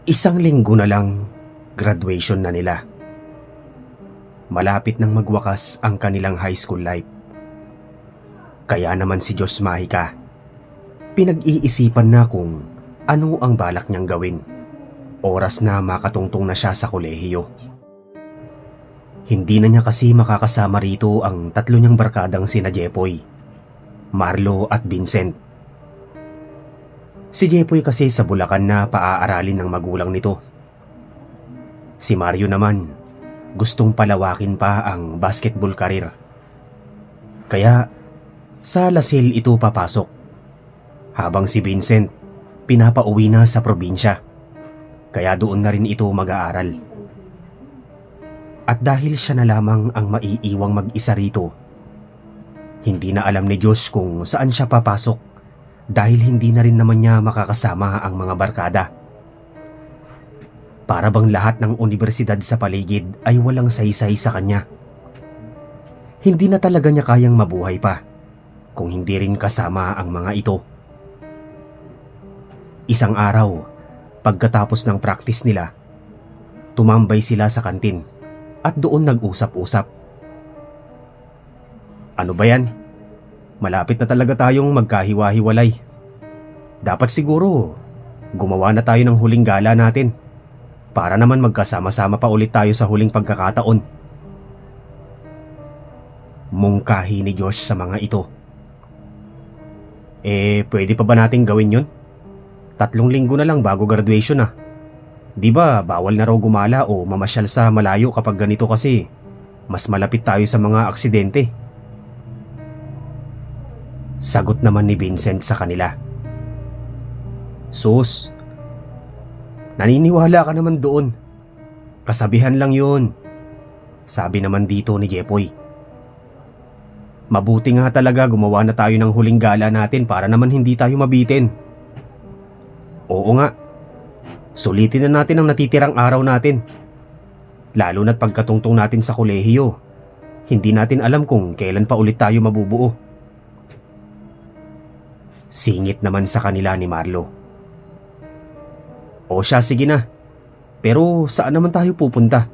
Isang linggo na lang, graduation na nila. Malapit nang magwakas ang kanilang high school life. Kaya naman si Diyos Mahika, pinag-iisipan na kung ano ang balak niyang gawin. Oras na makatungtong na siya sa kolehiyo. Hindi na niya kasi makakasama rito ang tatlo niyang barkadang sina Jepoy, Marlo at Vincent. Si Jepoy kasi sa Bulacan na paaaralin ng magulang nito. Si Mario naman, gustong palawakin pa ang basketball career. Kaya sa Lasal ito papasok. Habang si Vincent, pinapauwi na sa probinsya. Kaya doon na rin ito mag-aaral. At dahil siya na lamang ang maiiwang mag-isa rito, hindi na alam ni Diyos kung saan siya papasok dahil hindi na rin naman niya makakasama ang mga barkada. Para bang lahat ng universidad sa paligid ay walang saysay sa kanya. Hindi na talaga niya kayang mabuhay pa kung hindi rin kasama ang mga ito. Isang araw, pagkatapos ng practice nila, tumambay sila sa kantin at doon nag-usap-usap. Ano ba yan? Malapit na talaga tayong magkahiwa-hiwalay. Dapat siguro gumawa na tayo ng huling gala natin para naman magkasama-sama pa ulit tayo sa huling pagkakataon. Mungkahi ni Josh sa mga ito. Pwede pa ba nating gawin yun? 3 linggo na lang bago graduation ah. Di ba bawal na raw gumala o mamasyal sa malayo kapag ganito kasi mas malapit tayo sa mga aksidente. Sagot naman ni Vincent sa kanila. Sus, naniniwala ka naman doon. Kasabihan lang yun. Sabi naman dito ni Jepoy. Mabuti nga talaga gumawa na tayo ng huling gala natin para naman hindi tayo mabitin. Oo nga, sulitin na natin ang natitirang araw natin. Lalo na't pagkatungtong natin sa kolehiyo, hindi natin alam kung kailan pa ulit tayo mabubuo. Singit naman sa kanila ni Marlo. O siya, sige na. Pero saan naman tayo pupunta?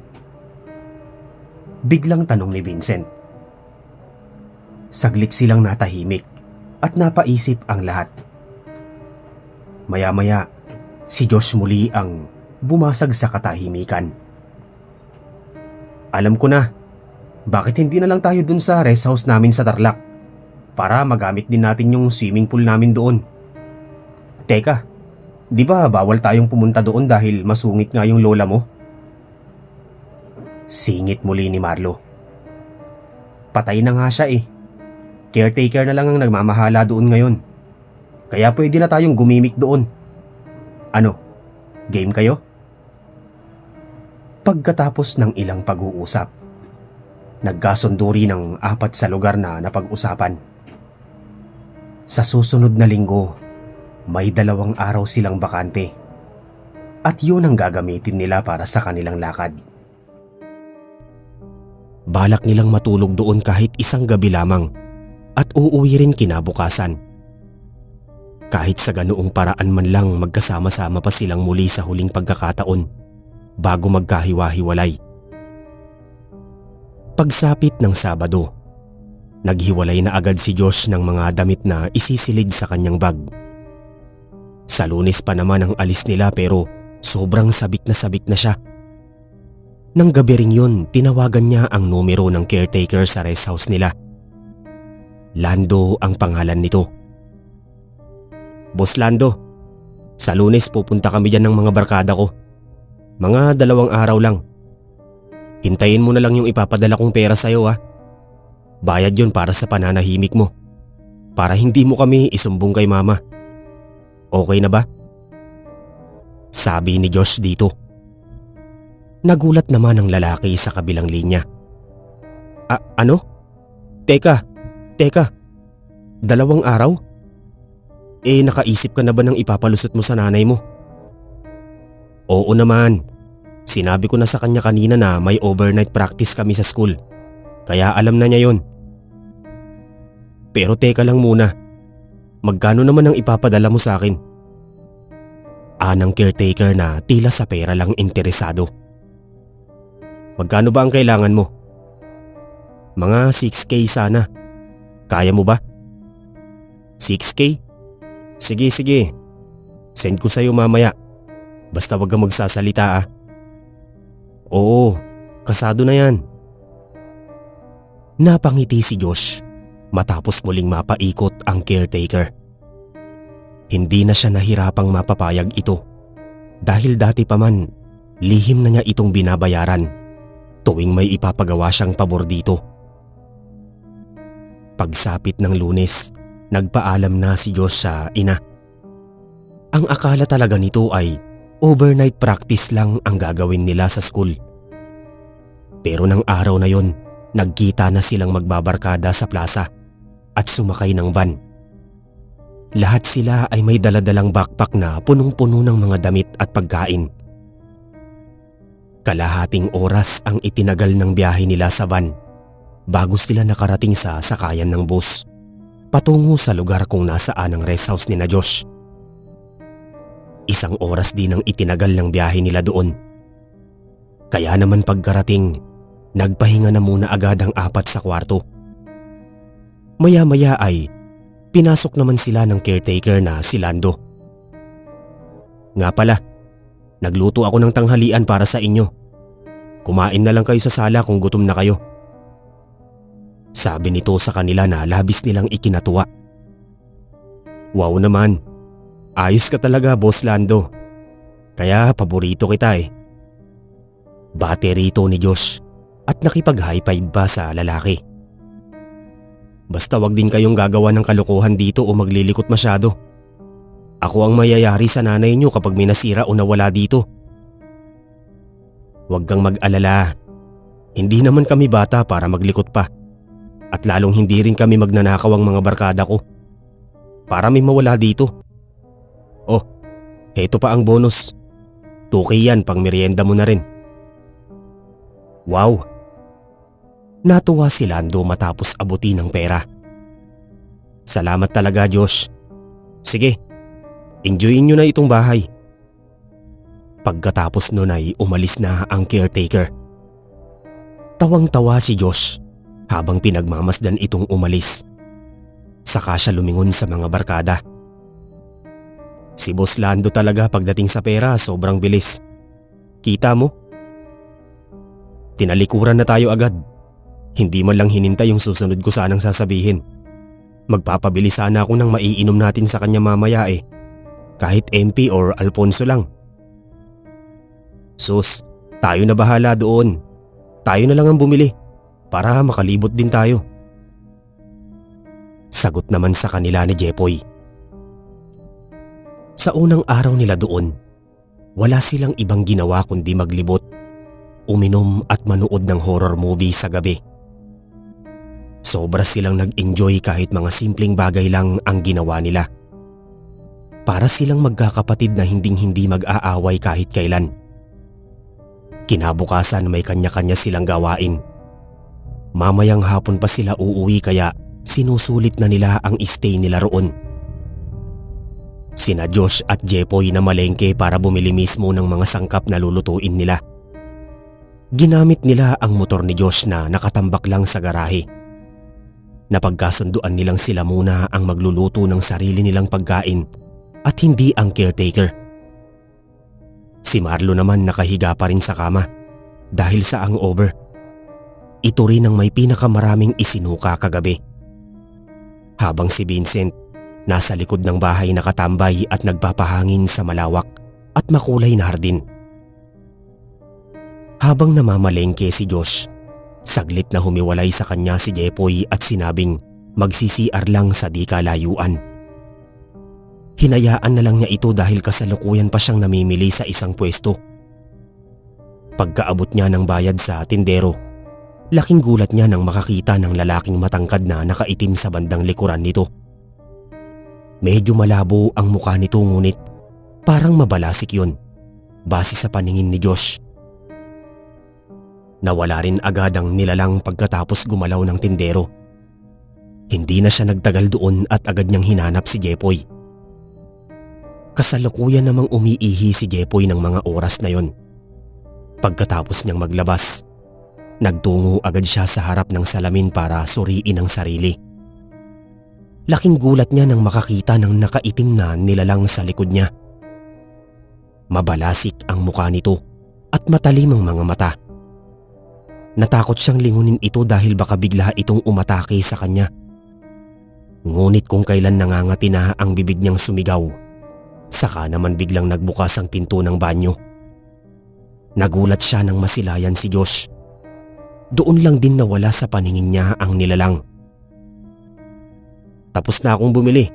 Biglang tanong ni Vincent. Saglit silang natahimik at napaisip ang lahat. Maya-maya, si Josh muli ang bumasag sa katahimikan. Alam ko na, bakit hindi na lang tayo dun sa rest house namin sa Tarlac? Para magamit din natin yung swimming pool namin doon. Teka, di ba bawal tayong pumunta doon dahil masungit nga yung lola mo? Singit muli ni Marlo. Patay na nga siya eh. Caretaker na lang ang nagmamahala doon ngayon. Kaya pwede na tayong gumimik doon. Ano, game kayo? Pagkatapos ng ilang pag-uusap, nagkasunduri ng 4 sa lugar na napag-usapan. Sa susunod na linggo, may 2 araw silang bakante. At yun ang gagamitin nila para sa kanilang lakad. Balak nilang matulog doon kahit isang gabi lamang at uuwi rin kinabukasan. Kahit sa ganoong paraan man lang magkasama-sama pa silang muli sa huling pagkakataon bago magkahiwa-hiwalay. Pagsapit ng Sabado, naghiwalay na agad si Josh ng mga damit na isisilid sa kanyang bag. Sa Lunes pa naman ang alis nila pero sobrang sabik na siya. Nang gabi ring yun, tinawagan niya ang numero ng caretaker sa rest house nila. Lando ang pangalan nito. Boss Lando, sa Lunes pupunta kami dyan ng mga barkada ko. Mga 2 araw lang. Hintayin mo na lang yung ipapadala kong pera sa'yo ha. Bayad yun para sa pananahimik mo. Para hindi mo kami isumbong kay mama. Okay na ba? Sabi ni Josh dito. Nagulat naman ang lalaki sa kabilang linya. Ano? Teka. 2 araw? Nakaisip ka na ba ng ipapalusot mo sa nanay mo? Oo naman. Sinabi ko na sa kanya kanina na may overnight practice kami sa school. Kaya alam na niya yon. Pero teka lang muna. Magkano naman ang ipapadala mo sa akin? Tandaan ng caretaker na tila sa pera lang interesado. Magkano ba ang kailangan mo? Mga 6K sana. Kaya mo ba? 6K? Sige. Send ko sa'yo mamaya. Basta wag kang magsasalita ah. Oo, kasado na yan. Napangiti si Josh matapos muling mapaikot ang caretaker. Hindi na siya nahirapang mapapayag ito dahil dati pa man lihim na niya itong binabayaran tuwing may ipapagawa siyang pabor dito. Pagsapit ng Lunes, nagpaalam na si Josh sa ina. Ang akala talaga nito ay overnight practice lang ang gagawin nila sa school. Pero ng araw na yon, nagkita na silang magbabarkada sa plaza at sumakay ng van. Lahat sila ay may daladalang backpack na punong-puno ng mga damit at pagkain. Kalahating oras ang itinagal ng biyahe nila sa van bago sila nakarating sa sakayan ng bus patungo sa lugar kung nasaan ang rest house ni na Josh. 1 oras din ang itinagal ng biyahe nila doon. Kaya naman pagkarating, nagpahinga na muna agad ang 4 sa kwarto. Maya-maya ay pinasok naman sila ng caretaker na si Lando. Nga pala, nagluto ako ng tanghalian para sa inyo. Kumain na lang kayo sa sala kung gutom na kayo. Sabi nito sa kanila na labis nilang ikinatuwa. Wow naman, ayos ka talaga Boss Lando. Kaya paborito kita eh. Bate rito ni Josh at nakipag-high five pa sa lalaki. Basta wag din kayong gagawa ng kalokohan dito o maglilikot masyado. Ako ang mayayari sa nanay niyo kapag may nasira o nawala dito. Huwag kang mag-alala. Hindi naman kami bata para maglikot pa. At lalong hindi rin kami magnanakaw ang mga barkada ko. Para may mawala dito. Oh, heto pa ang bonus. 2K yan pang merienda mo na rin. Wow! Natuwa si Lando matapos abutin ng pera. Salamat talaga Josh. Sige, enjoyin nyo na itong bahay. Pagkatapos nun ay umalis na ang caretaker. Tawang-tawa si Josh habang pinagmamasdan itong umalis. Saka siya lumingon sa mga barkada. Si Boss Lando talaga pagdating sa pera sobrang bilis. Kita mo? Tinalikuran na tayo agad. Hindi man lang hinintay yung susunod ko sanang sasabihin. Magpapabili sana ako ng maiinom natin sa kanya mamaya eh. Kahit MP or Alfonso lang. Sus, tayo na bahala doon. Tayo na lang ang bumili para makalibot din tayo. Sagot naman sa kanila ni Jepoy. Sa unang araw nila doon, wala silang ibang ginawa kundi maglibot, uminom at manood ng horror movie sa gabi. Sobra silang nag-enjoy kahit mga simpleng bagay lang ang ginawa nila. Para silang magkakapatid na hinding-hindi mag-aaway kahit kailan. Kinabukasan may kanya-kanya silang gawain. Mamayang hapon pa sila uuwi kaya sinusulit na nila ang stay nila roon. Sina Josh at Jepoy na malengke para bumili mismo ng mga sangkap na lulutuin nila. Ginamit nila ang motor ni Josh na nakatambak lang sa garahe. Napagkasunduan nilang sila muna ang magluluto ng sarili nilang pagkain at hindi ang caretaker. Si Marlo naman nakahiga pa rin sa kama dahil sa hangover. Ito rin ang may pinakamaraming isinuka kagabi. Habang si Vincent nasa likod ng bahay nakatambay at nagpapahangin sa malawak at makulay na hardin. Habang namamalengke si Josh, saglit na humiwalay sa kanya si Jepoy at sinabing magsi-CR lang sa di kalayuan. Hinayaan na lang niya ito dahil kasalukuyan pa siyang namimili sa isang pwesto. Pagkaabot niya ng bayad sa tindero, laking gulat niya nang makakita ng lalaking matangkad na nakaitim sa bandang likuran nito. Medyo malabo ang mukha nito ngunit parang mabalasik yun, base sa paningin ni Josh. Nawala rin agad ang nilalang pagkatapos gumalaw ng tindero. Hindi na siya nagtagal doon at agad niyang hinanap si Jepoy. Kasalukuyan namang umiihi si Jepoy ng mga oras na yon. Pagkatapos niyang maglabas, nagtungo agad siya sa harap ng salamin para suriin ang sarili. Laking gulat niya nang makakita ng nakaitim na nilalang sa likod niya. Mabalasik ang mukha nito at matalim ang mga mata. Natakot siyang lingunin ito dahil baka bigla itong umatake sa kanya. Ngunit kung kailan nangangati na ang bibig niyang sumigaw, saka naman biglang nagbukas ang pinto ng banyo. Nagulat siya nang masilayan si Josh. Doon lang din nawala sa paningin niya ang nilalang. "Tapos na akong bumili.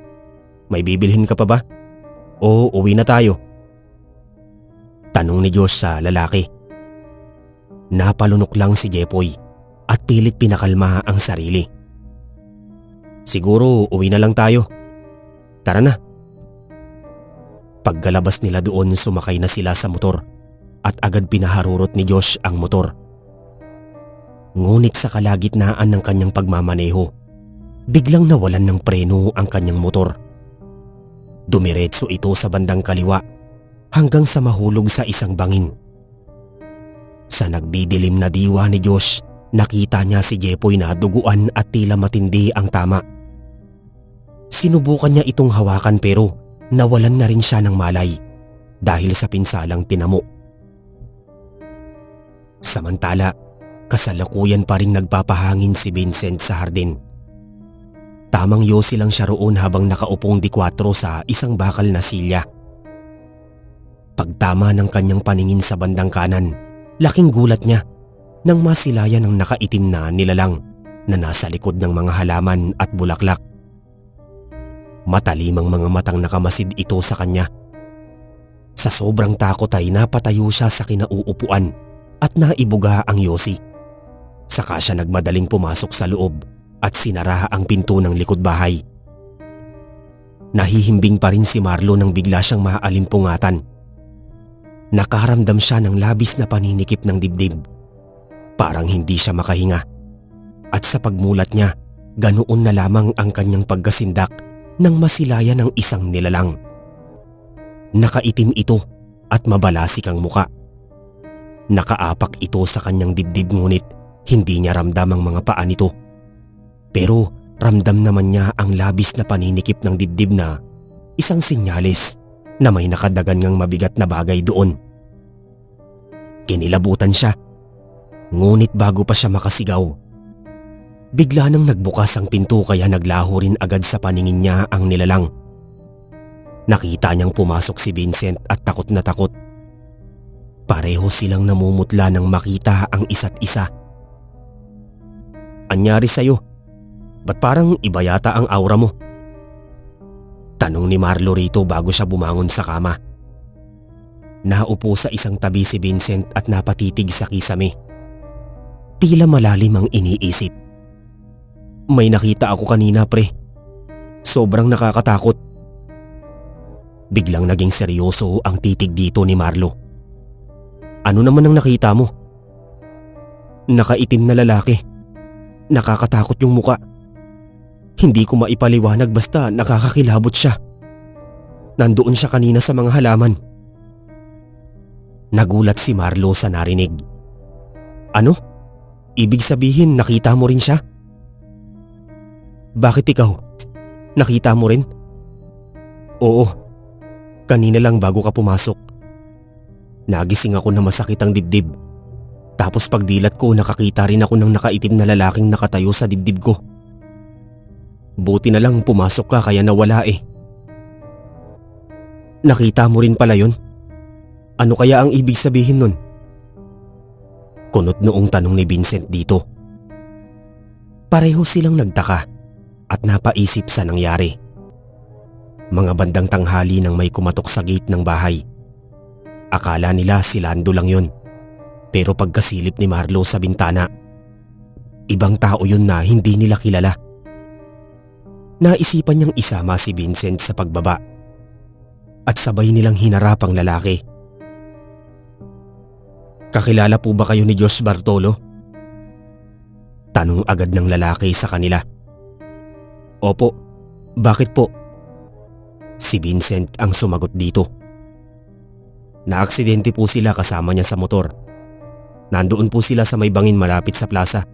May bibilhin ka pa ba? O uwi na tayo?" Tanong ni Josh sa lalaki. Napalunok lang si Jepoy at pilit pinakalma ang sarili. "Siguro uwi na lang tayo. Tara na." Pagkalabas nila doon, sumakay na sila sa motor at agad pinaharurot ni Josh ang motor. Ngunit sa kalagitnaan ng kanyang pagmamaneho, biglang nawalan ng preno ang kanyang motor. Dumiretso ito sa bandang kaliwa hanggang sa mahulog sa isang bangin. Sa nagdidilim na diwa ni Josh, nakita niya si Jepoy na duguan at tila matindi ang tama. Sinubukan niya itong hawakan pero nawalan na rin siya ng malay dahil sa pinsalang tinamo. Samantala, kasalukuyan pa ring nagpapahangin si Vincent sa hardin. Tamang yosi lang siya roon habang nakaupong dikwatro sa isang bakal na silya. Pagtama ng kanyang paningin sa bandang kanan, laking gulat niya nang masilayan ang nakaitim na nilalang na nasa likod ng mga halaman at bulaklak. Matalim ang mga matang nakamasid ito sa kanya. Sa sobrang takot ay napatayo siya sa kinauupuan at naibuga ang yosi. Saka siya nagmadaling pumasok sa loob at sinara ang pinto ng likod bahay. Nahihimbing pa rin si Marlo nang bigla siyang maalimpungatan. Nakaramdam siya ng labis na paninikip ng dibdib. Parang hindi siya makahinga. At sa pagmulat niya, ganoon na lamang ang kanyang pagkasindak nang masilayan ng isang nilalang. Nakaitim ito at mabalasik ang muka. Nakaapak ito sa kanyang dibdib ngunit hindi niya ramdam ang mga paa nito. Pero ramdam naman niya ang labis na paninikip ng dibdib na isang sinyalis na may nakadagan ngang mabigat na bagay doon. Kinilabutan siya, ngunit bago pa siya makasigaw, bigla nang nagbukas ang pinto kaya naglaho rin agad sa paningin niya ang nilalang. Nakita niyang pumasok si Vincent at takot na takot. Pareho silang namumutla nang makita ang isa't isa. "Anyari sa'yo? Ba't parang iba yata ang aura mo?" Tanong ni Marlo rito bago siya bumangon sa kama. Naupo sa isang tabi si Vincent at napatitig sa kisame. Tila malalim ang iniisip. "May nakita ako kanina, pre. Sobrang nakakatakot." Biglang naging seryoso ang titig dito ni Marlo. "Ano naman ang nakita mo?" "Nakaitim na lalaki. Nakakatakot yung muka. Hindi ko maipaliwanag basta nakakakilabot siya. Nandoon siya kanina sa mga halaman." Nagulat si Marlo sa narinig. "Ano? Ibig sabihin nakita mo rin siya?" "Bakit ikaw? Nakita mo rin?" "Oo. Kanina lang bago ka pumasok. Nagising ako na masakit ang dibdib. Tapos pagdilat ko nakakita rin ako ng nakaitim na lalaking nakatayo sa dibdib ko. Buti na lang pumasok ka kaya nawala eh." "Nakita mo rin pala yun? Ano kaya ang ibig sabihin nun?" Kunot noong tanong ni Vincent dito. Pareho silang nagtaka at napaisip sa nangyari. Mga bandang tanghali nang may kumatok sa gate ng bahay. Akala nila si Lando lang yun. Pero pagkasilip ni Marlo sa bintana, ibang tao yun na hindi nila kilala. Naisipan niyang isama si Vincent sa pagbaba at sabay nilang hinarap ang lalaki. "Kakilala po ba kayo ni Josh Bartolo?" Tanong agad ng lalaki sa kanila. "Opo, bakit po?" Si Vincent ang sumagot dito. Naaksidente po sila kasama niya sa motor. Nandoon po sila sa may bangin malapit sa plaza.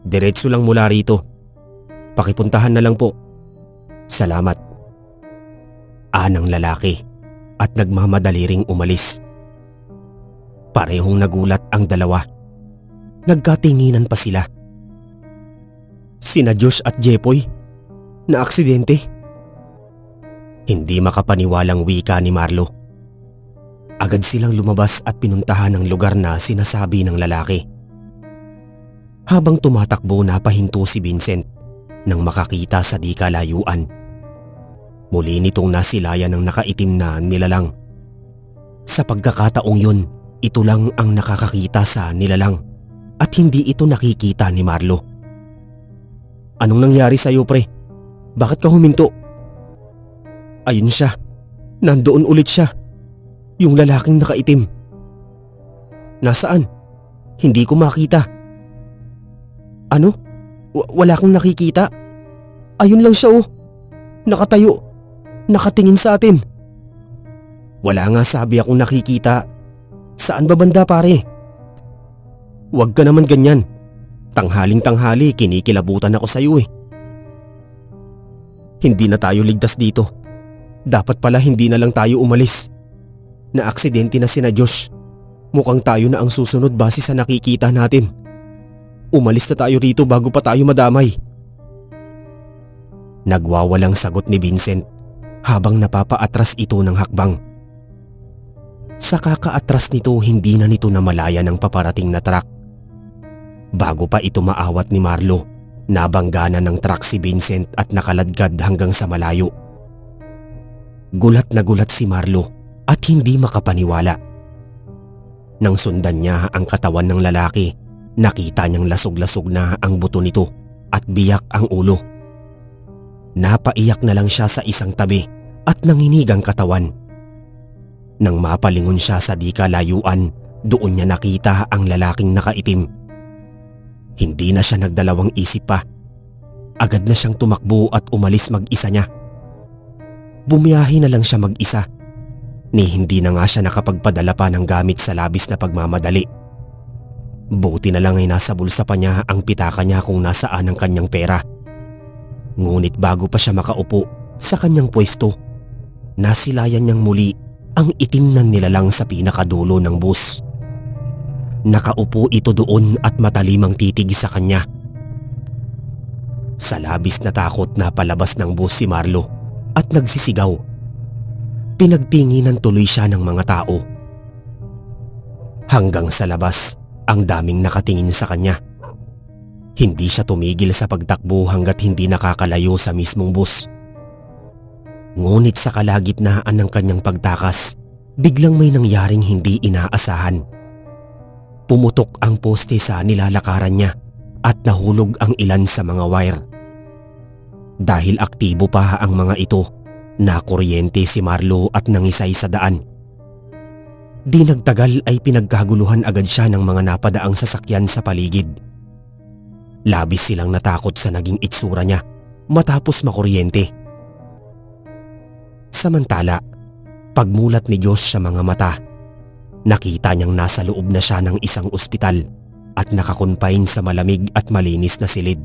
Diretso lang mula rito. Pakipuntahan na lang po. Salamat. Anang lalaki at nagmamadali ring umalis. Parehong nagulat ang dalawa. Nagkatinginan pa sila. Sina Josh at Jepoy na aksidente. Hindi makapaniwalang wika ni Marlo. Agad silang lumabas at pinuntahan ang lugar na sinasabi ng lalaki. Habang tumatakbo, napahinto si Vincent nang makakita sa di kalayuan. Muli nitong nasilayan ng nakaitim na nilalang. Sa pagkakataong yun, ito lang ang nakakakita sa nilalang at hindi ito nakikita ni Marlo. Anong nangyari sa'yo, pre? Bakit ka huminto? Ayun siya. Nandoon ulit siya. Yung lalaking nakaitim. Nasaan? Hindi ko makita. Ano? Wala kang nakikita? Ayun lang siya oh. Nakatayo. Nakatingin sa atin. Wala nga sabi akong nakikita. Saan ba banda pare? Huwag ka naman ganyan. Tanghaling-tanghali kinikilabutan ako sa'yo eh. Hindi na tayo ligtas dito. Dapat pala hindi na lang tayo umalis. Naaksidente na sina Josh. Mukhang tayo na ang susunod base sa nakikita natin. Umalis na tayo rito bago pa tayo madamay. Nagwawalang sagot ni Vincent habang napapaatras ito ng hakbang. Sa kakaatras nito, hindi na nito namalaya ng paparating na truck. Bago pa ito maawat ni Marlo, nabanggana ng truck si Vincent at nakaladkad hanggang sa malayo. Gulat na gulat si Marlo at hindi makapaniwala. Nang sundan niya ang katawan ng lalaki, nakita niyang lasog-lasog na ang buto nito at biyak ang ulo. Napaiyak na lang siya sa isang tabi at nanginig ang katawan. Nang mapalingon siya sa di kalayuan, doon niya nakita ang lalaking nakaitim. Hindi na siya nagdalawang isip pa. Agad na siyang tumakbo at umalis mag-isa niya. Bumiyahe na lang siya mag-isa. Ni hindi na nga siya nakapagpadala pa ng gamit sa labis na pagmamadali. Buti na lang ay nasa bulsa pa niya ang pitaka niya kung nasaan ang kanyang pera. Ngunit bago pa siya makaupo sa kanyang pwesto, nasilayan niyang muli ang itim na nilalang sa pinakadulo ng bus. Nakaupo ito doon at matalimang titig sa kanya. Sa labis na takot na palabas ng bus si Marlo at nagsisigaw. Pinagtinginan tuloy siya ng mga tao. Hanggang sa labas, ang daming nakatingin sa kanya. Hindi siya tumigil sa pagtakbo hanggat hindi nakakalayo sa mismong bus. Ngunit sa kalagitnaan ng kanyang pagtakas, biglang may nangyaring hindi inaasahan. Pumutok ang poste sa nilalakaran niya at nahulog ang ilan sa mga wire. Dahil aktibo pa ang mga ito, nakuryente si Marlo at nangisay sa daan. Di nagtagal ay pinagkaguluhan agad siya ng mga napadaang sasakyan sa paligid. Labis silang natakot sa naging itsura niya matapos makuryente. Samantala, pagmulat ni Josh sa mga mata, nakita niyang nasa loob na siya ng isang ospital at nakakonfine sa malamig at malinis na silid.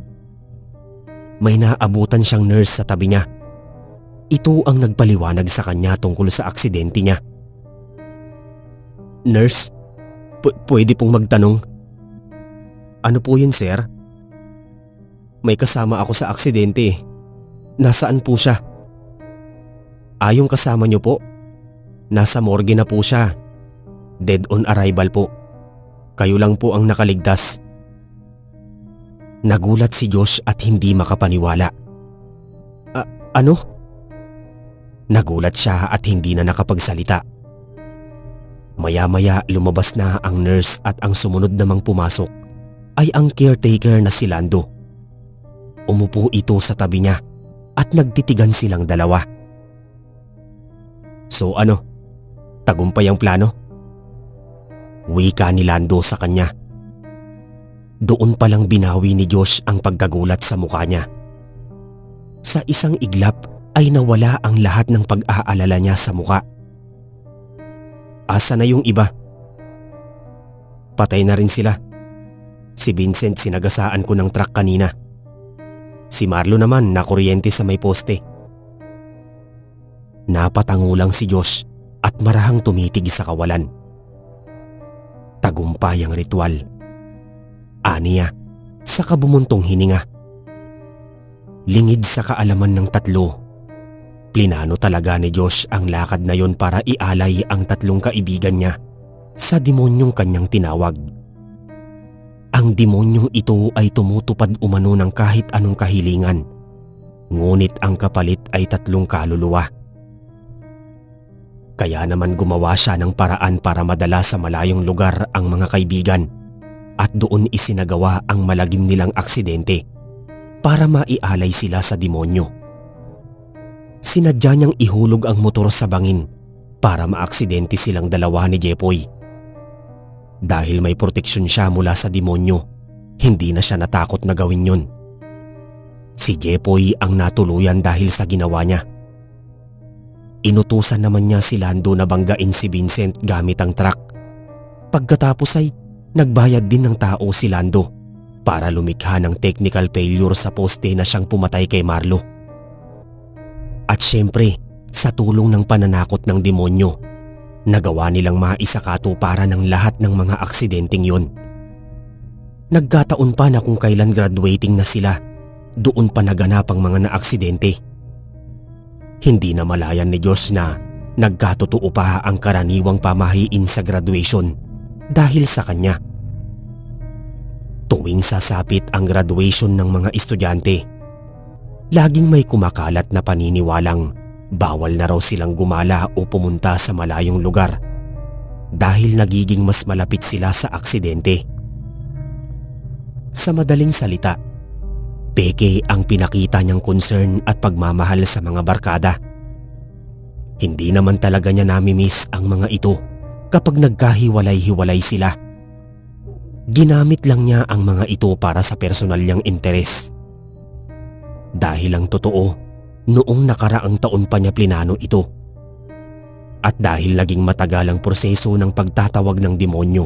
May naabutan siyang nurse sa tabi niya. Ito ang nagpaliwanag sa kanya tungkol sa aksidente niya. Nurse, pwede pong magtanong? Ano po yun, sir? May kasama ako sa aksidente. Nasaan po siya? Yung kasama niyo po? Nasa morgue na po siya. Dead on arrival po. Kayo lang po ang nakaligtas. Nagulat si Josh at hindi makapaniwala. Ano? Nagulat siya at hindi na nakapagsalita. Maya-maya lumabas na ang nurse at ang sumunod namang pumasok ay ang caretaker na si Lando. Umupo ito sa tabi niya at nagtitigan silang dalawa. So ano? Tagumpay ang plano? Wika ni Lando sa kanya. Doon palang binawi ni Josh ang pagkagulat sa mukha niya. Sa isang iglap ay nawala ang lahat ng pag-aalala niya sa muka. Asa na yung iba? Patay na rin sila. Si Vincent sinagasaan ko ng truck kanina. Si Marlo naman nakuryente sa may poste. Napatango lang si Josh at marahang tumitig sa kawalan. Tagumpay ang ritual. Aniya sa kabumuntong hininga. Lingid sa kaalaman ng tatlo. Plinano talaga ni Josh ang lakad na yon para ialay ang tatlong kaibigan niya sa demonyong kanyang tinawag. Ang demonyong ito ay tumutupad umano ng kahit anong kahilingan, ngunit ang kapalit ay tatlong kaluluwa. Kaya naman gumawa siya ng paraan para madala sa malayong lugar ang mga kaibigan at doon isinagawa ang malagim nilang aksidente para maialay sila sa demonyo. Sinadya niyang ihulog ang motor sa bangin para maaksidente silang dalawa ni Jepoy. Dahil may proteksyon siya mula sa demonyo, hindi na siya natakot na gawin yun. Si Jepoy ang natuluyan dahil sa ginawa niya. Inutusan naman niya si Lando na banggain si Vincent gamit ang truck. Pagkatapos ay nagbayad din ng tao si Lando para lumikha ng technical failure sa poste na siyang pumatay kay Marlo. At syempre, sa tulong ng pananakot ng demonyo, nagawa nilang maisakatuparan ng lahat ng mga aksidenteng yun. Nagkataon pa na kung kailan graduating na sila, doon pa naganap ang mga naaksidente. Hindi na malayan ni Josh na nagkatotoo pa ang karaniwang pamahiin sa graduation dahil sa kanya. Tuwing sasapit ang graduation ng mga estudyante, laging may kumakalat na paniniwalang bawal na raw silang gumala o pumunta sa malayong lugar dahil nagiging mas malapit sila sa aksidente. Sa madaling salita, peke ang pinakita niyang concern at pagmamahal sa mga barkada. Hindi naman talaga niya namimiss ang mga ito kapag nagkahiwalay-hiwalay sila. Ginamit lang niya ang mga ito para sa personal niyang interes. Dahil ang totoo, noong nakaraang taon pa niya plinano ito. At dahil naging matagal ang proseso ng pagtatawag ng demonyo,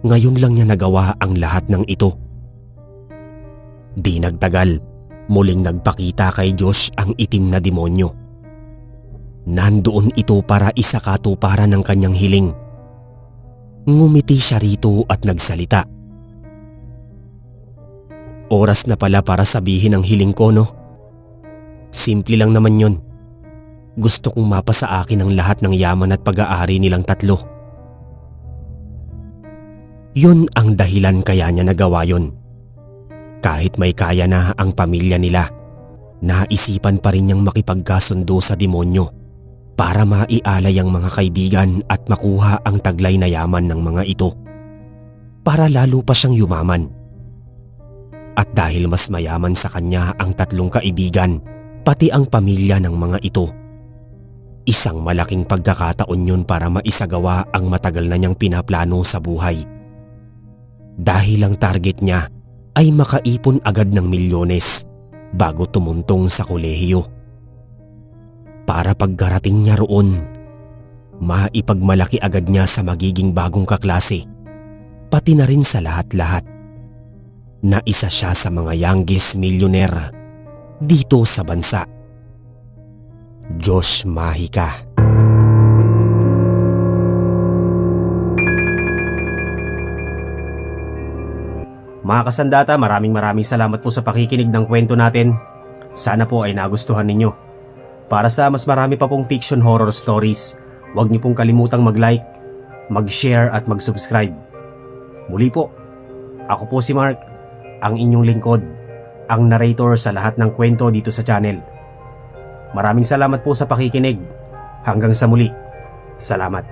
ngayon lang niya nagawa ang lahat ng ito. Di nagtagal, muling nagpakita kay Josh ang itim na demonyo. Nandoon ito para isakatuparan ng kanyang hiling. Ngumiti siya rito at nagsalita. Oras na pala para sabihin ang hiling ko, no? Simple lang naman yun. Gusto kong mapa sa akin ang lahat ng yaman at pag-aari nilang tatlo. Yun ang dahilan kaya niya nagawa yun. Kahit may kaya na ang pamilya nila, naisipan pa rin niyang makipagkasundo sa demonyo para maialay ang mga kaibigan at makuha ang taglay na yaman ng mga ito para lalo pa siyang yumaman. At dahil mas mayaman sa kanya ang tatlong kaibigan, pati ang pamilya ng mga ito, isang malaking pagkakataon yun para maisagawa ang matagal na niyang pinaplano sa buhay. Dahil ang target niya ay makaipon agad ng milyones bago tumuntong sa kolehiyo. Para pagkarating niya roon, maipagmalaki agad niya sa magiging bagong kaklase, pati na rin sa lahat-lahat, na isa siya sa mga youngest millionaire dito sa bansa. Josh Mahika. Mga kasandata, maraming salamat po sa pakikinig ng kwento natin. Sana po ay nagustuhan ninyo. Para sa mas marami pa pong fiction horror stories, huwag niyo pong kalimutang mag-like, mag-share at mag-subscribe. Muli po, ako po si Mark, ang inyong lingkod, ang narrator sa lahat ng kwento dito sa channel. Maraming salamat po sa pakikinig. Hanggang sa muli. Salamat.